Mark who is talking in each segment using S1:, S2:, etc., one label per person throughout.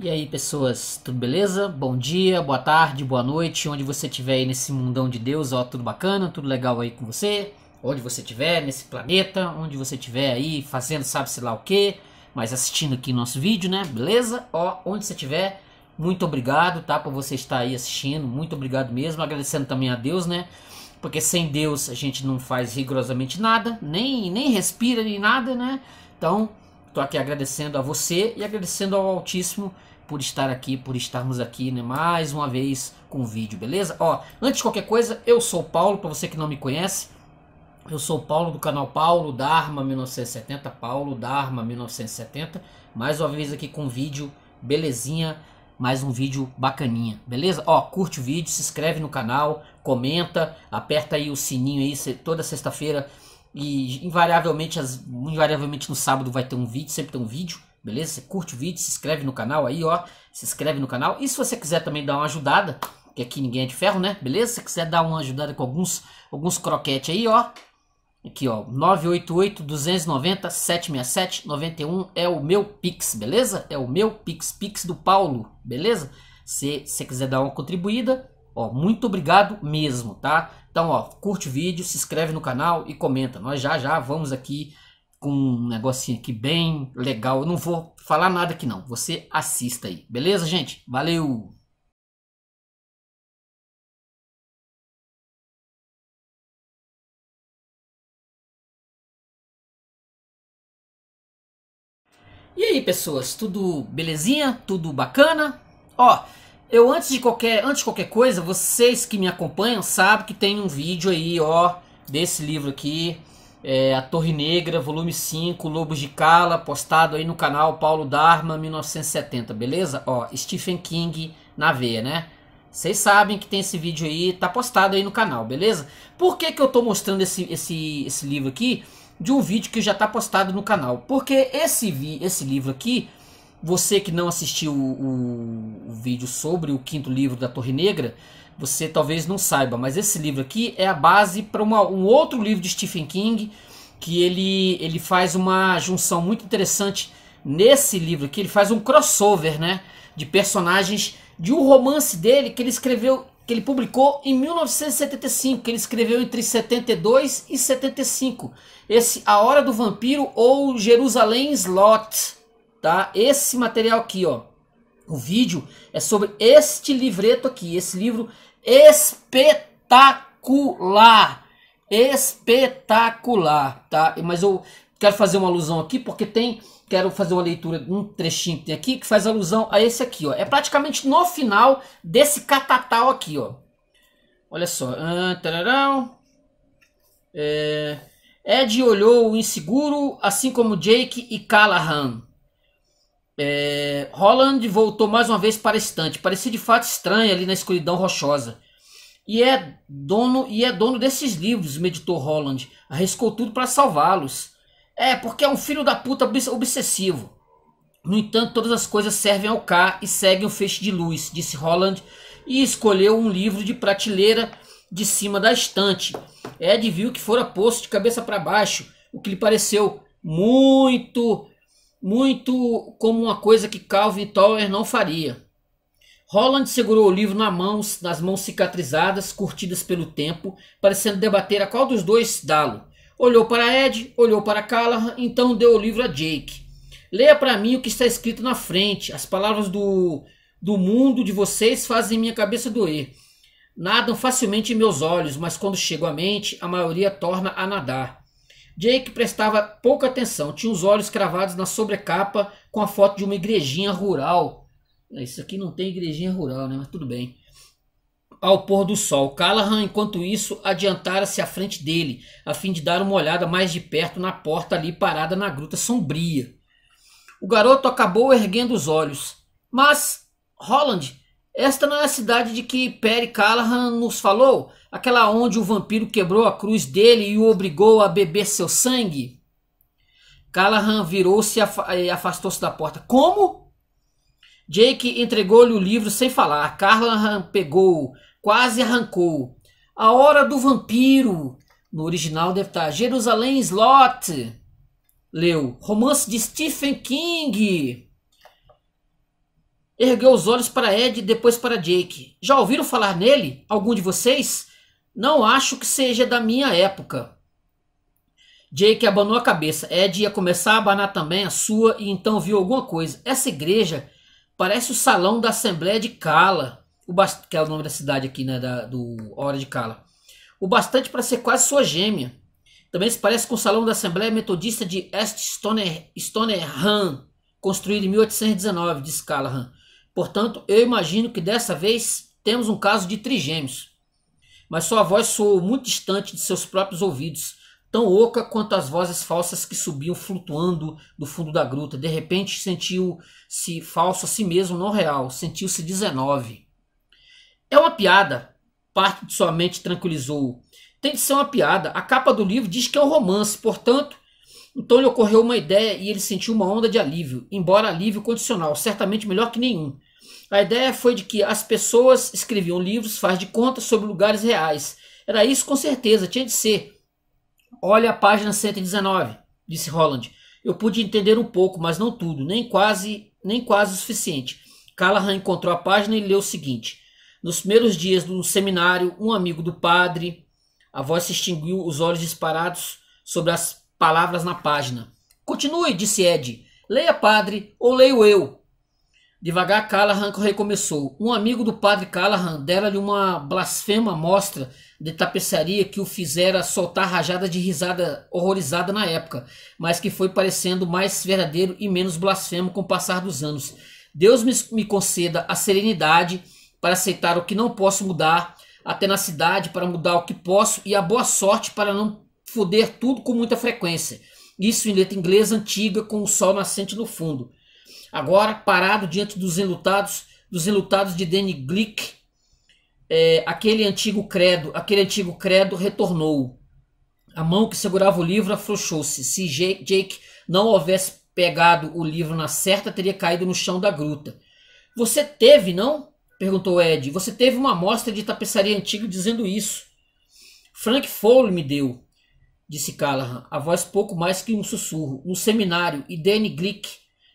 S1: E aí, pessoas, tudo beleza? Bom dia, boa tarde, boa noite, onde você estiver aí nesse mundão de Deus, ó, tudo bacana, tudo legal aí com você, onde você estiver nesse planeta, onde você estiver aí fazendo sabe-se lá o que, mas assistindo aqui nosso vídeo, né? Beleza? Ó, onde você estiver, muito obrigado, tá? Por você estar aí assistindo, muito obrigado mesmo, agradecendo também a Deus, né? Porque sem Deus a gente não faz rigorosamente nada, nem respira, nem nada, né? Então, tô aqui agradecendo a você e agradecendo ao Altíssimo por estar aqui, por estarmos aqui, né, mais uma vez com o vídeo, beleza? Ó, antes de qualquer coisa, eu sou o Paulo, para você que não me conhece, eu sou o Paulo do canal Paulo Dharma 1970, Paulo Dharma 1970, mais uma vez aqui com um vídeo belezinha, mais um vídeo bacaninha, beleza? Ó, curte o vídeo, se inscreve no canal, comenta, aperta aí o sininho aí, toda sexta-feira e invariavelmente no sábado vai ter um vídeo, sempre tem um vídeo. Beleza? Você curte o vídeo, se inscreve no canal aí, ó. Se inscreve no canal. E se você quiser também dar uma ajudada, que aqui ninguém é de ferro, né? Beleza? Se você quiser dar uma ajudada com alguns croquetes aí, ó. Aqui, ó. 988-290-767-91 é o meu Pix, beleza? É o meu Pix, Pix do Paulo, beleza? Se você quiser dar uma contribuída, ó, muito obrigado mesmo, tá? Então, ó, curte o vídeo, se inscreve no canal e comenta. Nós já vamos aqui com um negocinho aqui bem legal. Eu não vou falar nada aqui não. Você assista aí. Beleza, gente? Valeu! E aí, pessoas? Tudo belezinha? Tudo bacana? Ó, eu antes de qualquer coisa, vocês que me acompanham sabem que tem um vídeo aí, ó, desse livro aqui. A Torre Negra, volume 5, Lobos de Cala, postado aí no canal Paulo Dharma 1970, beleza? Ó, Stephen King na veia, né? Vocês sabem que tem esse vídeo aí, tá postado aí no canal, beleza? Por que que eu tô mostrando esse livro aqui de um vídeo que já tá postado no canal? Porque esse livro aqui, você que não assistiu o vídeo sobre o quinto livro da Torre Negra, você talvez não saiba, mas esse livro aqui é a base para um outro livro de Stephen King, que ele faz uma junção muito interessante nesse livro aqui. Ele faz um crossover, né, de personagens de um romance dele que ele escreveu, que ele publicou em 1975, que ele escreveu entre 72 e 75. Esse A Hora do Vampiro ou Jerusalém Slot, tá? Esse material aqui, ó. O vídeo é sobre este livreto aqui, esse livro espetacular, espetacular, tá? Mas eu quero fazer uma alusão aqui porque quero fazer uma leitura de um trechinho que tem aqui que faz alusão a esse aqui, ó. É praticamente no final desse catatal aqui, ó. Olha só. Ed olhou o inseguro, assim como Jake e Callahan. Holland voltou mais uma vez para a estante. Parecia de fato estranho ali na escuridão rochosa. E é dono desses livros, meditou Holland. Arriscou tudo para salvá-los. Porque é um filho da puta obsessivo. No entanto, todas as coisas servem ao K e seguem o feixe de luz, disse Holland, e escolheu um livro de prateleira de cima da estante. Ed viu que fora posto de cabeça para baixo, o que lhe pareceu muito como uma coisa que Calvin Tower não faria. Holland segurou o livro nas mãos cicatrizadas, curtidas pelo tempo, parecendo debater a qual dos dois dá-lo. Olhou para Ed, olhou para Callahan, então deu o livro a Jake. Leia para mim o que está escrito na frente. As palavras do mundo de vocês fazem minha cabeça doer. Nadam facilmente em meus olhos, mas quando chego à mente, a maioria torna a nadar. Jake prestava pouca atenção, tinha os olhos cravados na sobrecapa com a foto de uma igrejinha rural. Isso aqui não tem igrejinha rural, né? Mas tudo bem. Ao pôr do sol, Callahan, enquanto isso, adiantara-se à frente dele, a fim de dar uma olhada mais de perto na porta ali parada na gruta sombria. O garoto acabou erguendo os olhos. Mas, Holland, esta não é a cidade de que Perry Callahan nos falou? Aquela onde o vampiro quebrou a cruz dele e o obrigou a beber seu sangue? Callahan virou-se e afastou-se da porta. Como? Jake entregou-lhe o livro sem falar. Callahan pegou, quase arrancou. A Hora do Vampiro. No original deve estar Jerusalém Slot. Leu. Romance de Stephen King. Ergueu os olhos para Ed e depois para Jake. Já ouviram falar nele? Algum de vocês? Não acho que seja da minha época. Jake abanou a cabeça. Ed ia começar a abanar também a sua e então viu alguma coisa. Essa igreja parece o salão da Assembleia de Cala, que é o nome da cidade aqui, né, do Hora de Cala. O bastante para ser quase sua gêmea. Também se parece com o salão da Assembleia Metodista de East Stoneham, construído em 1819, disse Callahan. Portanto, eu imagino que dessa vez temos um caso de trigêmeos. Mas sua voz soou muito distante de seus próprios ouvidos, tão oca quanto as vozes falsas que subiam flutuando do fundo da gruta. De repente sentiu-se falso a si mesmo, não real. Sentiu-se 19. É uma piada. Parte de sua mente tranquilizou-o. Tem de ser uma piada. A capa do livro diz que é um romance, portanto... Então lhe ocorreu uma ideia e ele sentiu uma onda de alívio, embora alívio condicional, certamente melhor que nenhum. A ideia foi de que as pessoas escreviam livros, faz de conta, sobre lugares reais. Era isso com certeza, tinha de ser. Olha a página 119, disse Holland. Eu pude entender um pouco, mas não tudo, nem quase o suficiente. Callahan encontrou a página e leu o seguinte. Nos primeiros dias do seminário, um amigo do padre... A voz se extinguiu, os olhos disparados sobre as palavras na página. Continue, disse Ed. Leia, padre, ou leio eu. Devagar, Callahan recomeçou. Um amigo do padre Callahan dera-lhe uma blasfema mostra de tapeçaria que o fizera soltar rajada de risada horrorizada na época, mas que foi parecendo mais verdadeiro e menos blasfemo com o passar dos anos. Deus me conceda a serenidade para aceitar o que não posso mudar, a tenacidade para mudar o que posso e a boa sorte para não foder tudo com muita frequência. Isso em letra inglesa antiga com o sol nascente no fundo. Agora, parado diante dos enlutados de Danny Glick, aquele antigo credo retornou. A mão que segurava o livro afrouxou-se. Se Jake não houvesse pegado o livro na certa, teria caído no chão da gruta. Você teve, não? Perguntou Ed. Você teve uma amostra de tapeçaria antiga dizendo isso. Frank Fowler me deu, disse Callahan, a voz pouco mais que um sussurro. No seminário, e Danny Glick.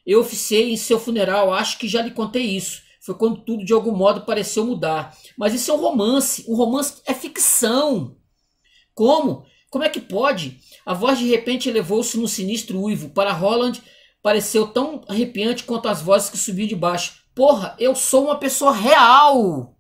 S1: Eu oficiei em seu funeral, acho que já lhe contei isso. Foi quando tudo de algum modo pareceu mudar. Mas isso é um romance. Um romance é ficção. Como? Como é que pode? A voz de repente elevou-se num sinistro uivo. Para Holland, pareceu tão arrepiante quanto as vozes que subiam de baixo. Porra, eu sou uma pessoa real!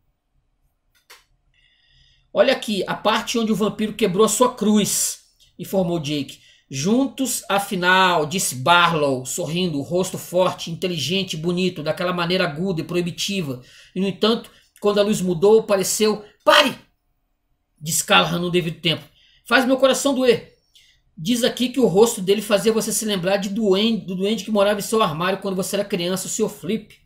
S1: Olha aqui, a parte onde o vampiro quebrou a sua cruz, informou Jake. Juntos, afinal, disse Barlow, sorrindo, o rosto forte, inteligente e bonito, daquela maneira aguda e proibitiva. E, no entanto, quando a luz mudou, pareceu... Pare! Disse Callahan no devido tempo. Faz meu coração doer. Diz aqui que o rosto dele fazia você se lembrar do duende que morava em seu armário quando você era criança, o Sr. Flip.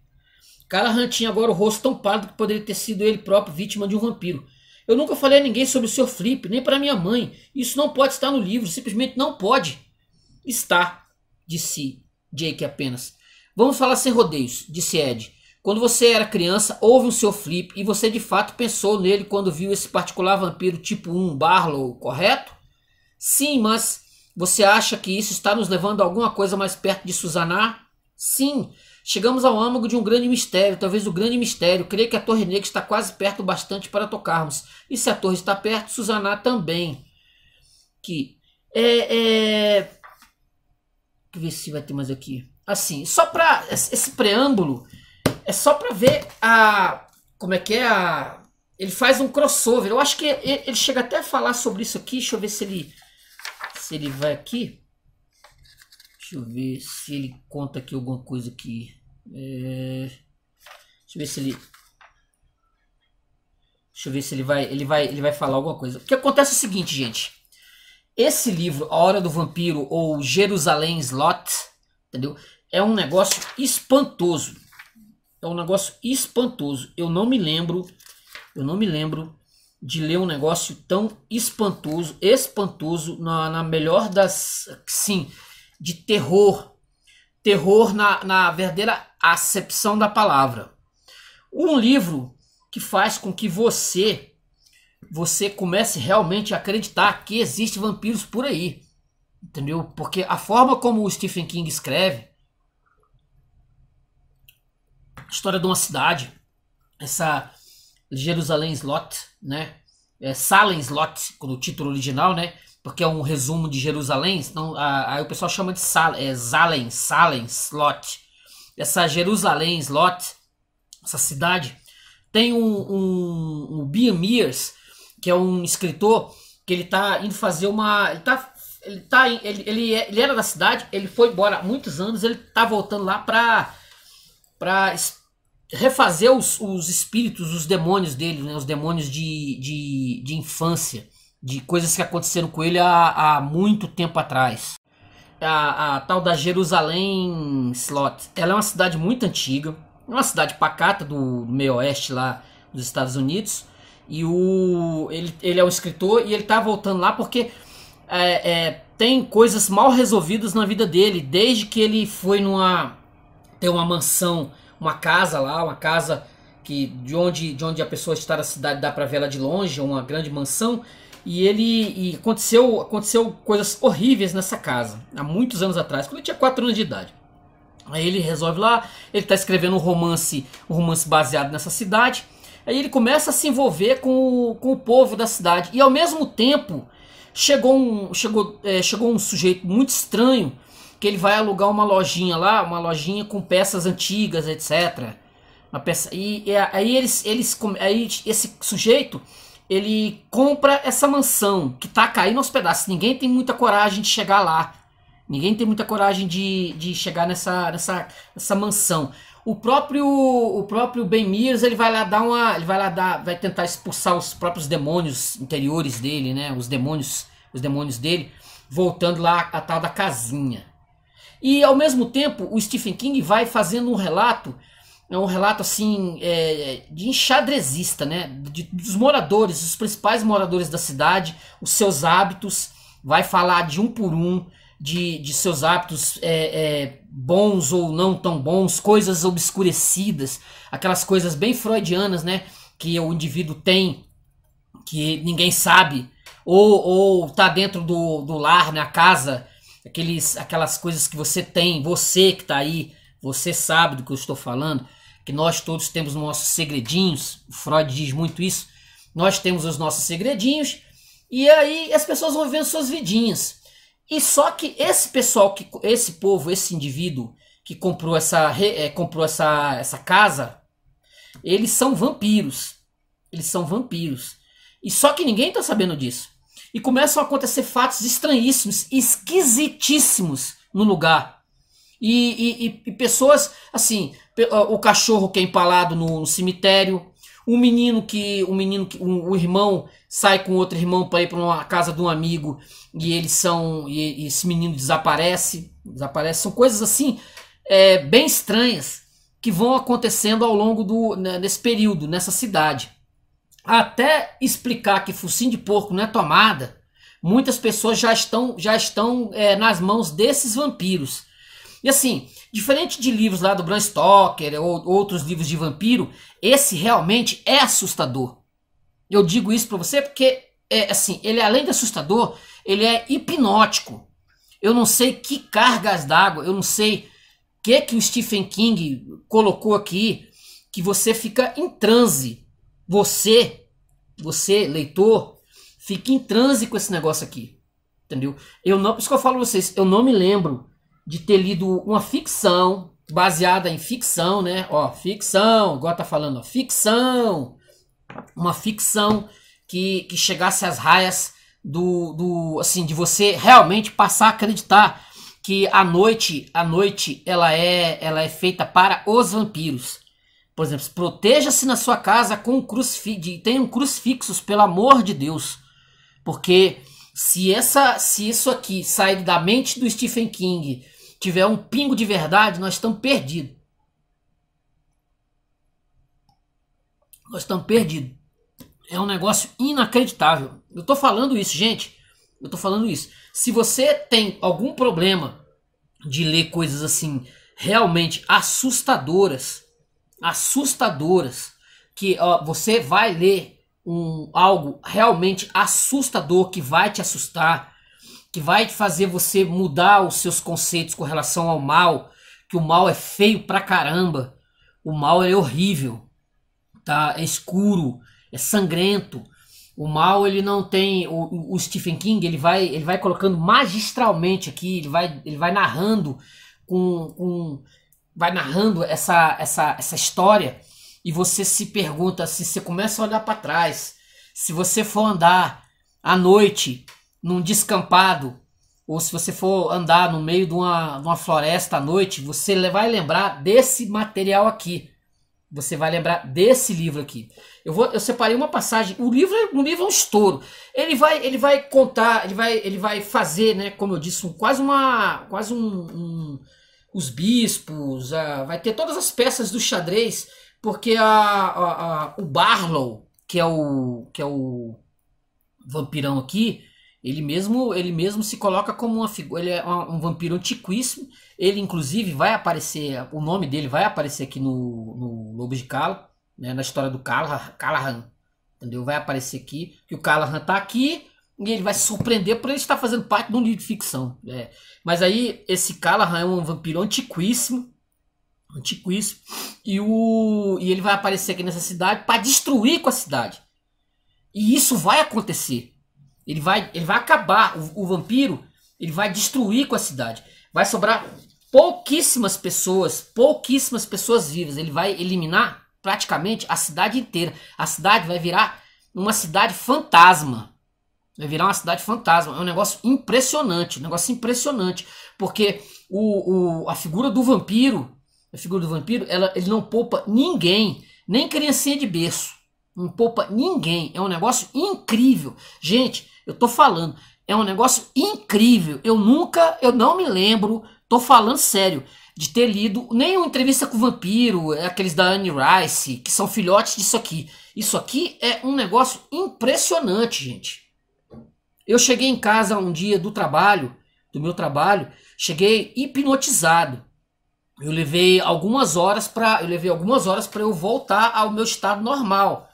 S1: Callahan tinha agora o rosto tão pálido que poderia ter sido ele próprio vítima de um vampiro. Eu nunca falei a ninguém sobre o Sr. Flip, nem para minha mãe. Isso não pode estar no livro, simplesmente não pode. Está, disse Jake apenas. Vamos falar sem rodeios, disse Ed. Quando você era criança, houve um Sr. Flip e você de fato pensou nele quando viu esse particular vampiro tipo 1, Barlow, correto? Sim, mas você acha que isso está nos levando a alguma coisa mais perto de Susanna? Sim. Chegamos ao âmago de um grande mistério, talvez o grande mistério. Creio que a Torre Negra está quase perto bastante para tocarmos. E se a torre está perto, Susanna também. Deixa eu ver se vai ter mais aqui. Assim, só para esse preâmbulo, é só para ver como é que é ele faz um crossover. Eu acho que ele chega até a falar sobre isso aqui. Deixa eu ver se ele vai aqui. Deixa eu ver se ele conta aqui alguma coisa aqui. Deixa eu ver se ele vai falar alguma coisa. O que acontece é o seguinte, gente. Esse livro, A Hora do Vampiro ou Jerusalém Slot, entendeu? É um negócio espantoso. É um negócio espantoso. Eu não me lembro de ler um negócio tão espantoso na melhor das, sim, de terror. Terror na verdadeira acepção da palavra. Um livro que faz com que você comece realmente a acreditar que existem vampiros por aí. Entendeu? Porque a forma como o Stephen King escreve... História de uma cidade, essa Jerusalém Slot, né? Salem Slot, no título original, né? Porque é um resumo de Jerusalém, então aí o pessoal chama de Salem Slot. Essa Jerusalém Slot, essa cidade, tem um Bill Mears, que é um escritor, que ele tá indo fazer uma... Ele era da cidade, ele foi embora há muitos anos, ele tá voltando lá pra refazer os espíritos, os demônios dele, né? Os demônios de infância, de coisas que aconteceram com ele há muito tempo atrás. A tal da Jerusalém Slot, ela é uma cidade muito antiga, é uma cidade pacata do meio oeste lá dos Estados Unidos, e ele é um escritor e ele tá voltando lá porque tem coisas mal resolvidas na vida dele, desde que ele foi ter uma mansão, uma casa lá, uma casa que de onde a pessoa está na cidade dá para ver ela de longe, uma grande mansão, e aconteceu coisas horríveis nessa casa, há muitos anos atrás, quando ele tinha 4 anos de idade. Aí ele resolve lá, ele está escrevendo um romance baseado nessa cidade, aí ele começa a se envolver com o povo da cidade, e ao mesmo tempo chegou um sujeito muito estranho, que ele vai alugar uma lojinha lá, uma lojinha com peças antigas, etc. Aí esse sujeito, ele compra essa mansão que tá caindo aos pedaços. Ninguém tem muita coragem de chegar lá. Ninguém tem muita coragem de chegar nessa mansão. O próprio Ben Mears, ele vai lá vai tentar expulsar os próprios demônios interiores dele, né? Os demônios dele, voltando lá a tal da casinha. E ao mesmo tempo, o Stephen King vai fazendo um relato assim, de enxadrezista, né? Dos moradores, os principais moradores da cidade, os seus hábitos, vai falar de um por um, de seus hábitos bons ou não tão bons, coisas obscurecidas, aquelas coisas bem freudianas, né? Que o indivíduo tem, que ninguém sabe, ou tá dentro do lar, na casa, aquelas coisas que você tem, você que tá aí, você sabe do que eu estou falando, que nós todos temos nossos segredinhos, o Freud diz muito isso, nós temos os nossos segredinhos, e aí as pessoas vão vivendo suas vidinhas. E só que esse povo, esse indivíduo que comprou essa casa, eles são vampiros. Eles são vampiros. E só que ninguém está sabendo disso. E começam a acontecer fatos estranhíssimos, esquisitíssimos no lugar. E pessoas, assim, o cachorro que é empalado no cemitério, um irmão sai com outro irmão para ir para uma casa de um amigo e esse menino desaparece. São coisas assim, bem estranhas que vão acontecendo ao longo nesse período, nessa cidade. Até explicar que focinho de porco não é tomada, muitas pessoas já estão nas mãos desses vampiros. E assim, diferente de livros lá do Bram Stoker ou outros livros de vampiro, esse realmente é assustador. Eu digo isso para você porque assim, ele além de assustador, ele é hipnótico. Eu não sei que cargas d'água, eu não sei o que o Stephen King colocou aqui, que você fica em transe. Você, leitor, fica em transe com esse negócio aqui, entendeu? Por isso que eu falo pra vocês, eu não me lembro de ter lido uma ficção baseada em ficção, né? Ó, ficção, igual tá falando, ó, ficção, uma ficção que chegasse às raias assim, de você realmente passar a acreditar que a noite ela é feita para os vampiros. Por exemplo, proteja-se na sua casa com tenham crucifixos, pelo amor de Deus. Porque se isso aqui sair da mente do Stephen King, tiver um pingo de verdade, nós estamos perdidos. Nós estamos perdidos. É um negócio inacreditável. Eu tô falando isso, gente. Eu tô falando isso. Se você tem algum problema de ler coisas assim, realmente assustadoras, que você vai ler algo realmente assustador, que vai te assustar, que vai fazer você mudar os seus conceitos com relação ao mal, que o mal é feio pra caramba, O mal é horrível, tá? É escuro, é sangrento. O mal, ele não tem... O Stephen King, ele vai colocando magistralmente aqui, ele vai narrando vai narrando essa história, e você se pergunta, se você começa a olhar para trás, se você for andar à noite num descampado, ou se você for andar no meio de uma floresta à noite, você vai lembrar desse material aqui. Você vai lembrar desse livro aqui. Eu separei uma passagem. O livro é um estouro. Ele vai contar, ele vai fazer, né? Como eu disse, os bispos. Vai ter todas as peças do xadrez, porque o Barlow, que é o vampirão aqui, ele mesmo se coloca como uma figura. Ele é um vampiro antiquíssimo. Ele, inclusive, vai aparecer. O nome dele vai aparecer aqui no Lobo de Cala, né, na história do Callahan. Entendeu? Vai aparecer aqui. Que o Callahan tá aqui. E ele vai se surpreender por ele estar fazendo parte de um livro de ficção. Mas aí, esse Callahan é um vampiro antiquíssimo. E ele vai aparecer aqui nessa cidade para destruir com a cidade. E isso vai acontecer. Ele vai acabar, o vampiro, ele vai destruir com a cidade. Vai sobrar pouquíssimas pessoas vivas. Ele vai eliminar praticamente a cidade inteira. A cidade vai virar uma cidade fantasma. Vai virar uma cidade fantasma. É um negócio impressionante. Porque a figura do vampiro, ele não poupa ninguém, nem criancinha de berço. Não poupa ninguém. É um negócio incrível. Gente, eu tô falando, é um negócio incrível. Eu não me lembro, tô falando sério, de ter lido nenhuma entrevista com o vampiro, aqueles da Anne Rice, que são filhotes disso aqui. Isso aqui é um negócio impressionante, gente. Eu cheguei em casa um dia do meu trabalho, cheguei hipnotizado. Eu levei algumas horas para eu voltar ao meu estado normal.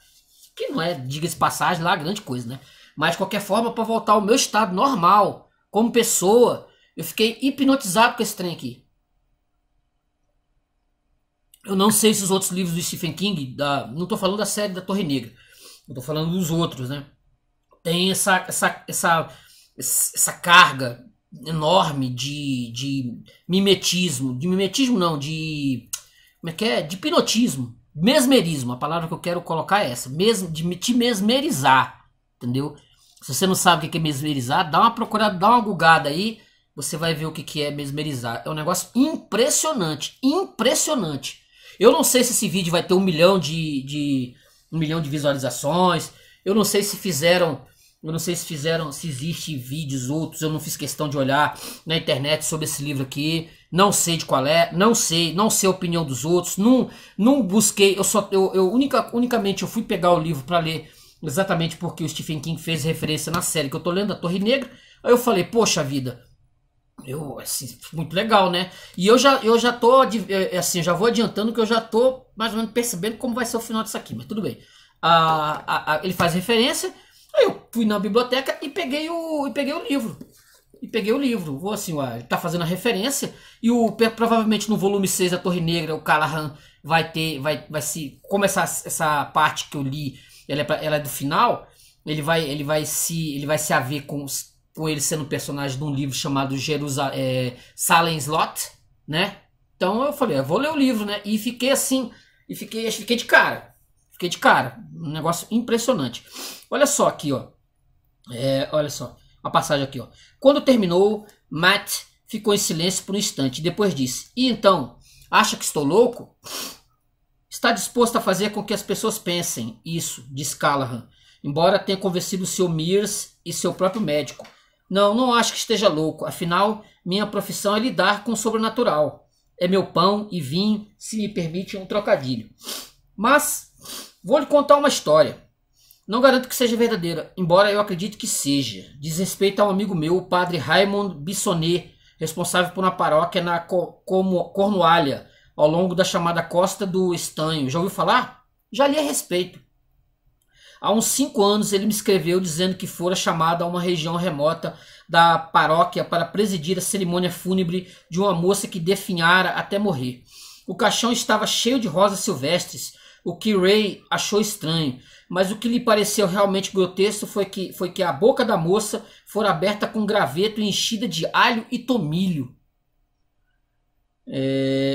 S1: Que não é, diga-se passagem, lá grande coisa, né? Mas de qualquer forma, para voltar ao meu estado normal, como pessoa, eu fiquei hipnotizado com esse trem aqui. Eu não sei se os outros livros do Stephen King, não tô falando da série da Torre Negra, eu tô falando dos outros, né? Tem essa carga enorme de mimetismo, como é que é? De hipnotismo, mesmerismo. A palavra que eu quero colocar é essa, de te mesmerizar, entendeu? Se você não sabe o que é mesmerizar, dá uma procurada, dá uma gugada aí, você vai ver o que é mesmerizar. É um negócio impressionante, impressionante. Eu não sei se esse vídeo vai ter 1 milhão de visualizações. Eu não sei se existe vídeos outros, eu não fiz questão de olhar na internet sobre esse livro aqui, não sei de qual é, não sei a opinião dos outros, não busquei, unicamente eu fui pegar o livro para ler exatamente porque o Stephen King fez referência na série que eu tô lendo, a Torre Negra. Aí eu falei, poxa vida, assim, muito legal, né? E eu já tô, assim, já vou adiantando que eu já tô mais ou menos percebendo como vai ser o final disso aqui, mas tudo bem. Ele faz referência. Aí eu fui na biblioteca e peguei o livro. Vou assim, ele tá fazendo a referência. E provavelmente no volume 6 da Torre Negra, o Callahan como essa parte que eu li, ela é do final, ele vai se haver com ele sendo um personagem de um livro chamado Salem Slot, né? Então eu falei, eu vou ler o livro, né? E fiquei assim, fiquei de cara. Um negócio impressionante. Olha só aqui, ó. Olha só, a passagem aqui, ó. Quando terminou, Matt ficou em silêncio por um instante. Depois disse, e então, acha que estou louco? Está disposto a fazer com que as pessoas pensem isso, disse Callahan, embora tenha convencido o Sr. Mears e seu próprio médico. Não acho que esteja louco. Afinal, minha profissão é lidar com o sobrenatural. É meu pão e vinho, se me permite um trocadilho. Mas vou lhe contar uma história. Não garanto que seja verdadeira, embora eu acredite que seja. Diz respeito a um amigo meu, o padre Raymond Bissonnet, responsável por uma paróquia na Cornualha, ao longo da chamada Costa do Estanho. Já ouviu falar? Já li a respeito. Há uns 5 anos ele me escreveu dizendo que fora chamado a uma região remota da paróquia para presidir a cerimônia fúnebre de uma moça que definhara até morrer. O caixão estava cheio de rosas silvestres, o que Ray achou estranho, mas o que lhe pareceu realmente grotesco foi que a boca da moça fora aberta com graveto e enchida de alho e tomilho.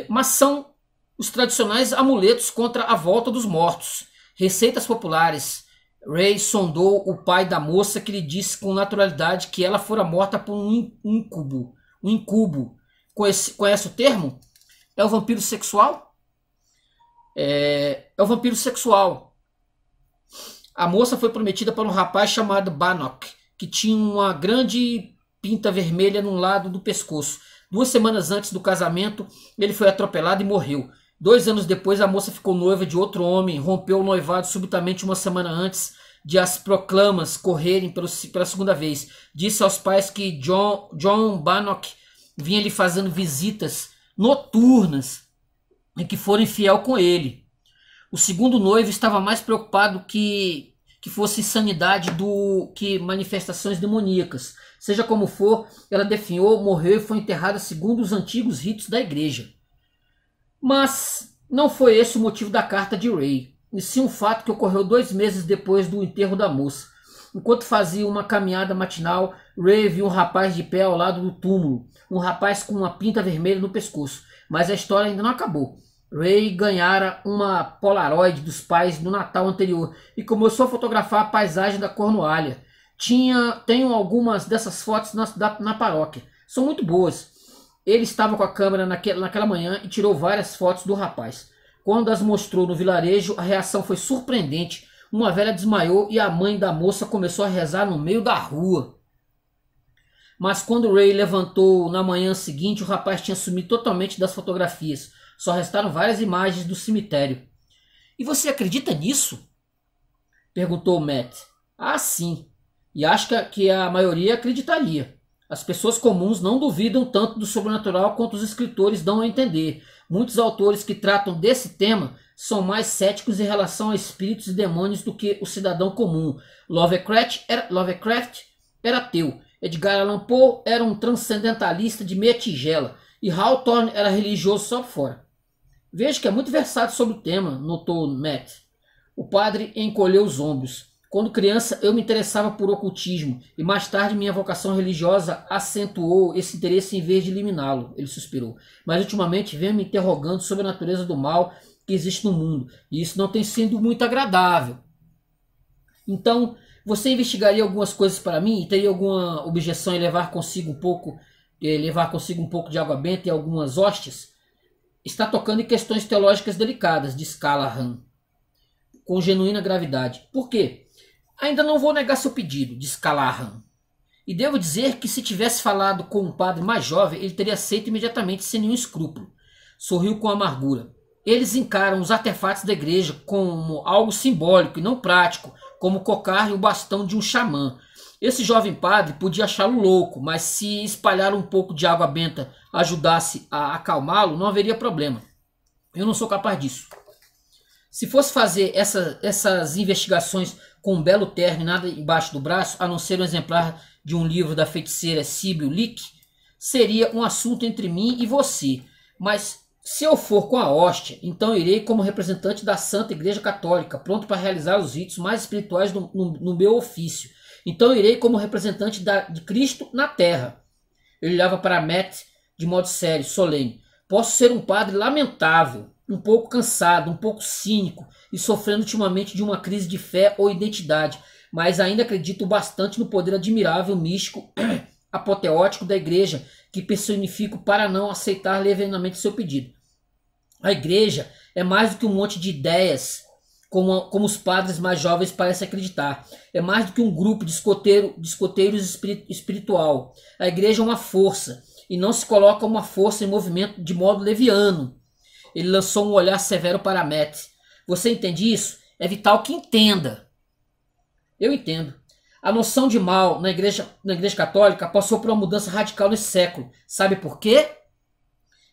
S1: Mas são os tradicionais amuletos contra a volta dos mortos, receitas populares. Ray sondou o pai da moça, que lhe disse com naturalidade que ela fora morta por um incubo. Um incubo. Conhece o termo? É o vampiro sexual? É o vampiro sexual. A moça foi prometida por um rapaz chamado Bannock, que tinha uma grande pinta vermelha num lado do pescoço. 2 semanas antes do casamento, ele foi atropelado e morreu. 2 anos depois, a moça ficou noiva de outro homem, rompeu o noivado subitamente 1 semana antes de as proclamas correrem pela segunda vez. Disse aos pais que John Bannock vinha lhe fazendo visitas noturnas e que fora infiel com ele. O segundo noivo estava mais preocupado que fosse insanidade do que manifestações demoníacas. Seja como for, ela definhou, morreu e foi enterrada segundo os antigos ritos da igreja. Mas não foi esse o motivo da carta de Ray, e sim um fato que ocorreu 2 meses depois do enterro da moça. Enquanto fazia uma caminhada matinal, Ray viu um rapaz de pé ao lado do túmulo, um rapaz com uma pinta vermelha no pescoço. Mas a história ainda não acabou. Ray ganhara uma Polaroid dos pais no Natal anterior e começou a fotografar a paisagem da Cornualha. Tenho algumas dessas fotos na paróquia. São muito boas. Ele estava com a câmera naquela manhã e tirou várias fotos do rapaz. Quando as mostrou no vilarejo, a reação foi surpreendente. Uma velha desmaiou e a mãe da moça começou a rezar no meio da rua. Mas quando Ray levantou na manhã seguinte, o rapaz tinha sumido totalmente das fotografias. Só restaram várias imagens do cemitério. E você acredita nisso? Perguntou Matt. Ah, sim. E acho que a maioria acreditaria. As pessoas comuns não duvidam tanto do sobrenatural quanto os escritores dão a entender. Muitos autores que tratam desse tema são mais céticos em relação a espíritos e demônios do que o cidadão comum. Lovecraft era ateu. Edgar Allan Poe era um transcendentalista de meia tigela. E Hawthorne era religioso só por fora. Vejo que é muito versado sobre o tema, notou Matt. O padre encolheu os ombros. Quando criança, eu me interessava por ocultismo, e mais tarde minha vocação religiosa acentuou esse interesse em vez de eliminá-lo, ele suspirou. Mas ultimamente venho me interrogando sobre a natureza do mal que existe no mundo, e isso não tem sido muito agradável. Então, você investigaria algumas coisas para mim e teria alguma objeção em levar consigo um pouco de água benta e algumas hóstias? Está tocando em questões teológicas delicadas, disse Callahan, com genuína gravidade. Por quê? Ainda não vou negar seu pedido, disse Callahan. E devo dizer que se tivesse falado com um padre mais jovem, ele teria aceito imediatamente sem nenhum escrúpulo. Sorriu com amargura. Eles encaram os artefatos da igreja como algo simbólico e não prático, como o cocar e o bastão de um xamã. Esse jovem padre podia achá-lo louco, mas se espalhar um pouco de água benta ajudasse a acalmá-lo, não haveria problema. Eu não sou capaz disso. Se fosse fazer essas investigações com um belo terno e nada embaixo do braço, a não ser um exemplar de um livro da feiticeira Sibyl Leek, seria um assunto entre mim e você. Mas se eu for com a hóstia, então irei como representante da Santa Igreja Católica, pronto para realizar os ritos mais espirituais no meu ofício. Então irei como representante de Cristo na terra. Ele olhava para Matt de modo sério, solene. Posso ser um padre lamentável, um pouco cansado, um pouco cínico e sofrendo ultimamente de uma crise de fé ou identidade, mas ainda acredito bastante no poder admirável, místico, apoteótico da igreja, que personifico para não aceitar levianamente seu pedido. A igreja é mais do que um monte de ideias, como os padres mais jovens parecem acreditar. É mais do que um grupo de escoteiros espiritual. A igreja é uma força, e não se coloca uma força em movimento de modo leviano. Ele lançou um olhar severo para Matt. Você entende isso? É vital que entenda. Eu entendo. A noção de mal na igreja católica passou por uma mudança radical nesse século. Sabe por quê?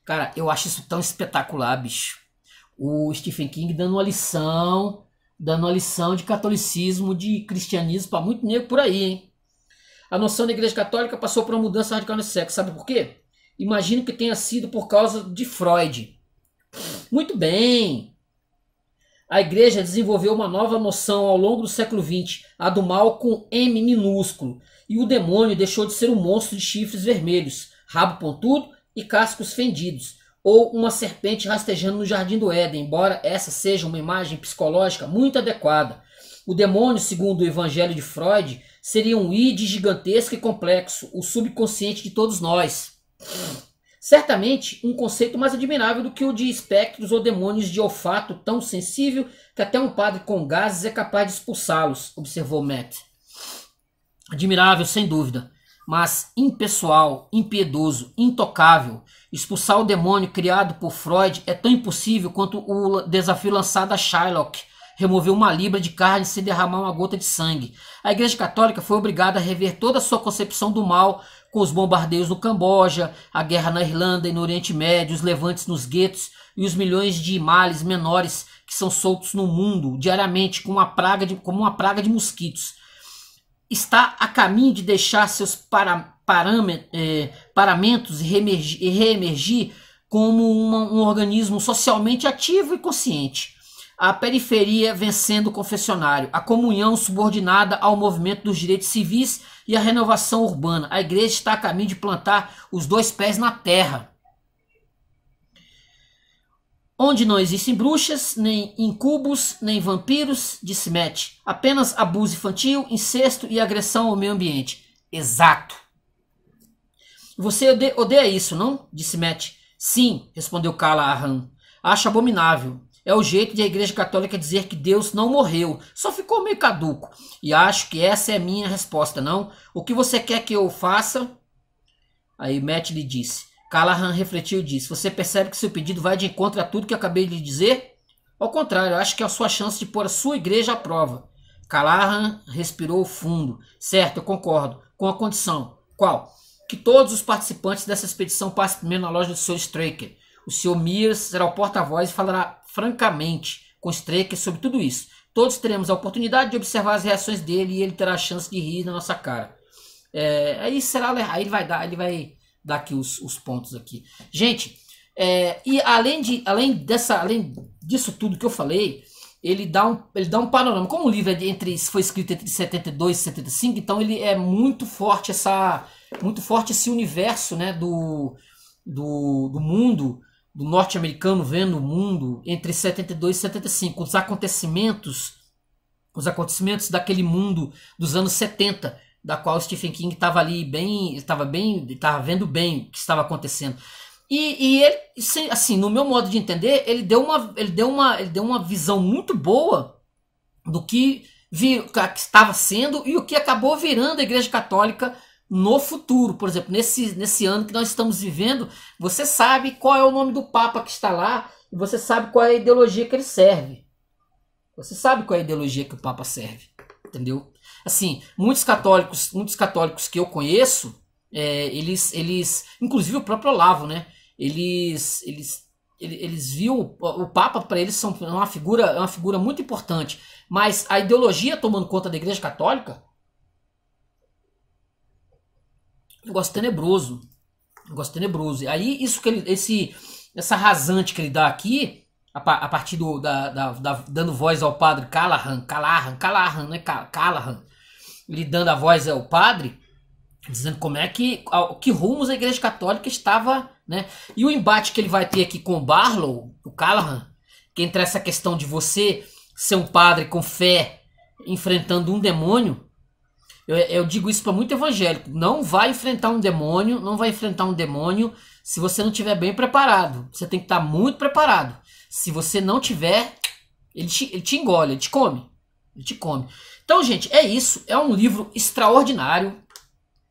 S1: Cara, eu acho isso tão espetacular, bicho. O Stephen King dando uma lição de catolicismo, de cristianismo para muito negro por aí, hein? A noção da igreja católica passou por uma mudança radical nesse século. Sabe por quê? Imagino que tenha sido por causa de Freud. Muito bem. A igreja desenvolveu uma nova noção ao longo do século XX, a do mal com M minúsculo, e o demônio deixou de ser um monstro de chifres vermelhos, rabo pontudo e cascos fendidos, ou uma serpente rastejando no jardim do Éden, embora essa seja uma imagem psicológica muito adequada. O demônio, segundo o evangelho de Freud, seria um id gigantesco e complexo, o subconsciente de todos nós. Certamente um conceito mais admirável do que o de espectros ou demônios de olfato tão sensível que até um padre com gases é capaz de expulsá-los, observou Matt. Admirável, sem dúvida, mas impessoal, impiedoso, intocável. Expulsar o demônio criado por Freud é tão impossível quanto o desafio lançado a Shylock, remover uma libra de carne sem derramar uma gota de sangue. A Igreja Católica foi obrigada a rever toda a sua concepção do mal, com os bombardeios no Camboja, a guerra na Irlanda e no Oriente Médio, os levantes nos guetos e os milhões de males menores que são soltos no mundo diariamente como uma praga de mosquitos. Está a caminho de deixar seus paramentos e reemergir como um organismo socialmente ativo e consciente. A periferia vencendo o confessionário, a comunhão subordinada ao movimento dos direitos civis e a renovação urbana. A igreja está a caminho de plantar os dois pés na terra, onde não existem bruxas, nem incubos, nem vampiros, disse Matt. Apenas abuso infantil, incesto e agressão ao meio ambiente. Exato. Você odeia isso, não? Disse Matt. Sim, respondeu Callahan. Acho abominável. É o jeito de a Igreja Católica dizer que Deus não morreu, só ficou meio caduco. E acho que essa é a minha resposta, não? O que você quer que eu faça? Aí Matt lhe disse. Callahan refletiu e disse, você percebe que seu pedido vai de encontro a tudo que eu acabei de lhe dizer? Ao contrário, acho que é a sua chance de pôr a sua igreja à prova. Callahan respirou fundo. Certo, eu concordo, com a condição. Qual? Que todos os participantes dessa expedição passem primeiro na loja do Sr. Straker. O Sr. Mears será o porta-voz e falará francamente com Straker sobre tudo isso. Todos teremos a oportunidade de observar as reações dele e ele terá a chance de rir na nossa cara. Aí ele vai dar aqui os pontos aqui. Gente, e além disso tudo que eu falei, ele dá um panorama. Como o livro foi escrito entre 72 e 75, então ele é muito forte esse universo, né, do mundo, do norte-americano vendo o mundo entre 72 e 75, os acontecimentos daquele mundo dos anos 70, da qual Stephen King estava ali estava vendo bem o que estava acontecendo. E ele, assim, no meu modo de entender, ele deu uma visão muito boa do que estava sendo e o que acabou virando a Igreja Católica no futuro. Por exemplo, nesse ano que nós estamos vivendo, você sabe qual é o nome do Papa que está lá e você sabe qual é a ideologia que ele serve. Você sabe qual é a ideologia que o Papa serve, entendeu? Assim, muitos católicos que eu conheço, eles, inclusive o próprio Olavo, né? Eles viam o Papa, para eles é uma figura muito importante, mas a ideologia tomando conta da Igreja Católica, um negócio tenebroso. E aí, essa rasante que ele dá aqui, a partir dando voz ao padre Callahan, né? Callahan, ele dando a voz ao padre, dizendo como é que rumos a Igreja Católica estava, né? E o embate que ele vai ter aqui com o Barlow, o Callahan, que entre essa questão de você ser um padre com fé enfrentando um demônio. Eu digo isso para muito evangélico. Não vai enfrentar um demônio se você não estiver bem preparado. Você tem que estar muito preparado. Se você não tiver, ele te engole, ele te come. Então, gente, é isso. É um livro extraordinário.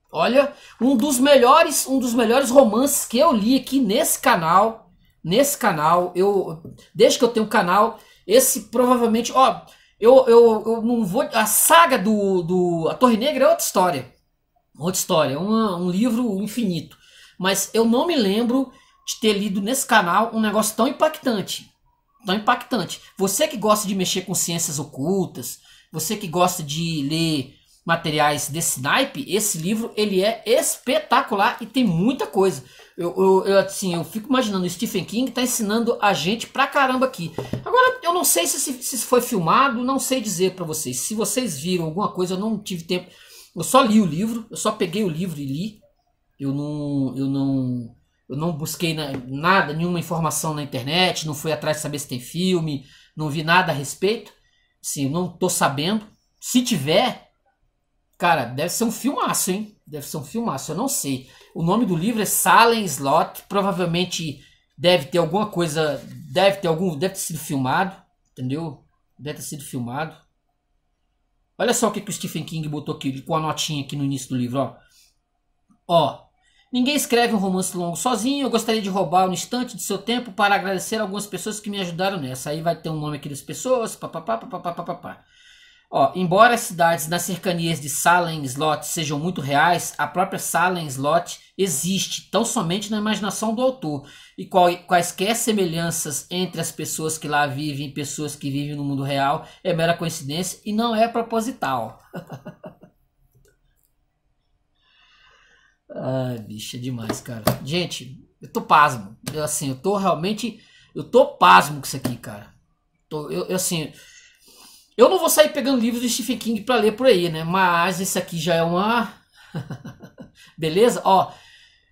S1: Olha, um dos melhores romances que eu li aqui nesse canal. Desde que eu tenho um canal, esse provavelmente, eu não vou. A saga a Torre Negra é outra história. Um livro infinito. Mas eu não me lembro de ter lido nesse canal um negócio tão impactante. Você que gosta de mexer com ciências ocultas, você que gosta de ler materiais desse naipe, esse livro ele é espetacular e tem muita coisa. Eu fico imaginando, o Stephen King tá ensinando a gente pra caramba aqui. Agora, eu não sei se foi filmado, não sei dizer pra vocês. Se vocês viram alguma coisa, eu não tive tempo. Eu só li o livro, eu só peguei o livro e li. Eu não busquei nada, nenhuma informação na internet, não fui atrás de saber se tem filme, não vi nada a respeito. Sim, não tô sabendo. Se tiver, cara, deve ser um filmaço, hein? Deve ser um filmaço, eu não sei. O nome do livro é Salem Slot. Provavelmente deve ter alguma coisa. Deve ter sido filmado. Entendeu? Deve ter sido filmado. Olha só o que o Stephen King botou aqui com a notinha aqui no início do livro, ó. Ó. Ninguém escreve um romance longo sozinho. Eu gostaria de roubar um instante de seu tempo para agradecer algumas pessoas que me ajudaram nessa. Aí vai ter um nome aqui das pessoas. Papapá. Ó, embora as cidades nas cercanias de Salem Slot sejam muito reais, a própria Salem Slot existe tão somente na imaginação do autor. E quaisquer semelhanças entre as pessoas que lá vivem e pessoas que vivem no mundo real é mera coincidência e não é proposital. Ai, bicho, é demais, cara. Gente, eu tô pasmo. Eu tô pasmo com isso aqui, cara. Eu não vou sair pegando livros do Stephen King pra ler por aí, né? Mas esse aqui já é uma... Beleza? Ó,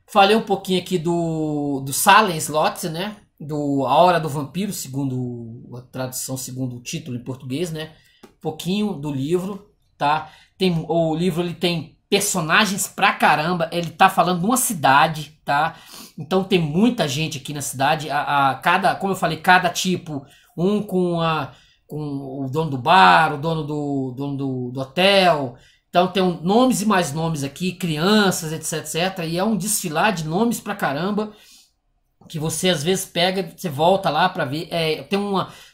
S1: falei um pouquinho aqui do Salem Slot, né? A Hora do Vampiro, segundo a tradução, segundo o título em português, né? Um pouquinho do livro, tá? O livro ele tem personagens pra caramba. Ele tá falando de uma cidade, tá? Então tem muita gente aqui na cidade. Como eu falei, cada tipo, com o dono do bar, o dono do hotel. Então tem nomes e mais nomes aqui, crianças, etc. E é um desfilar de nomes pra caramba, que você às vezes pega, você volta lá pra ver.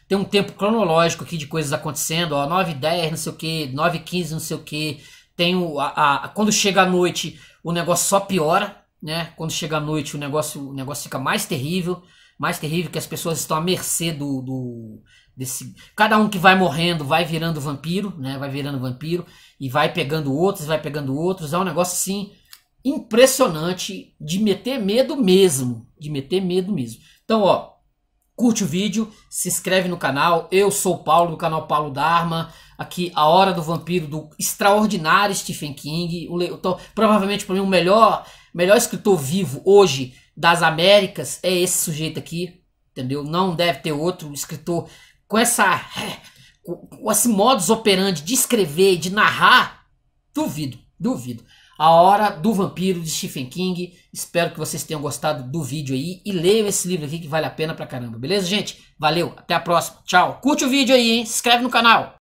S1: Tem um tempo cronológico aqui de coisas acontecendo, ó, 9h10, não sei o que, 9h15, não sei o que. Tem quando chega a noite, o negócio só piora, né? Quando chega a noite, o negócio fica mais terrível, que as pessoas estão à mercê cada um que vai morrendo vai virando vampiro, né? Vai virando vampiro e vai pegando outros. É um negócio assim impressionante, de meter medo mesmo, Então, ó, curte o vídeo, se inscreve no canal. Eu sou o Paulo do canal Paulo Dharma. Aqui A Hora do Vampiro do extraordinário Stephen King. Provavelmente para mim o melhor escritor vivo hoje das Américas é esse sujeito aqui, entendeu? Não deve ter outro escritor com esse modus operandi de escrever e de narrar. Duvido. A Hora do Vampiro de Stephen King. Espero que vocês tenham gostado do vídeo aí e leiam esse livro aqui que vale a pena pra caramba, beleza, gente? Valeu, até a próxima, tchau. Curte o vídeo aí, hein? Se inscreve no canal.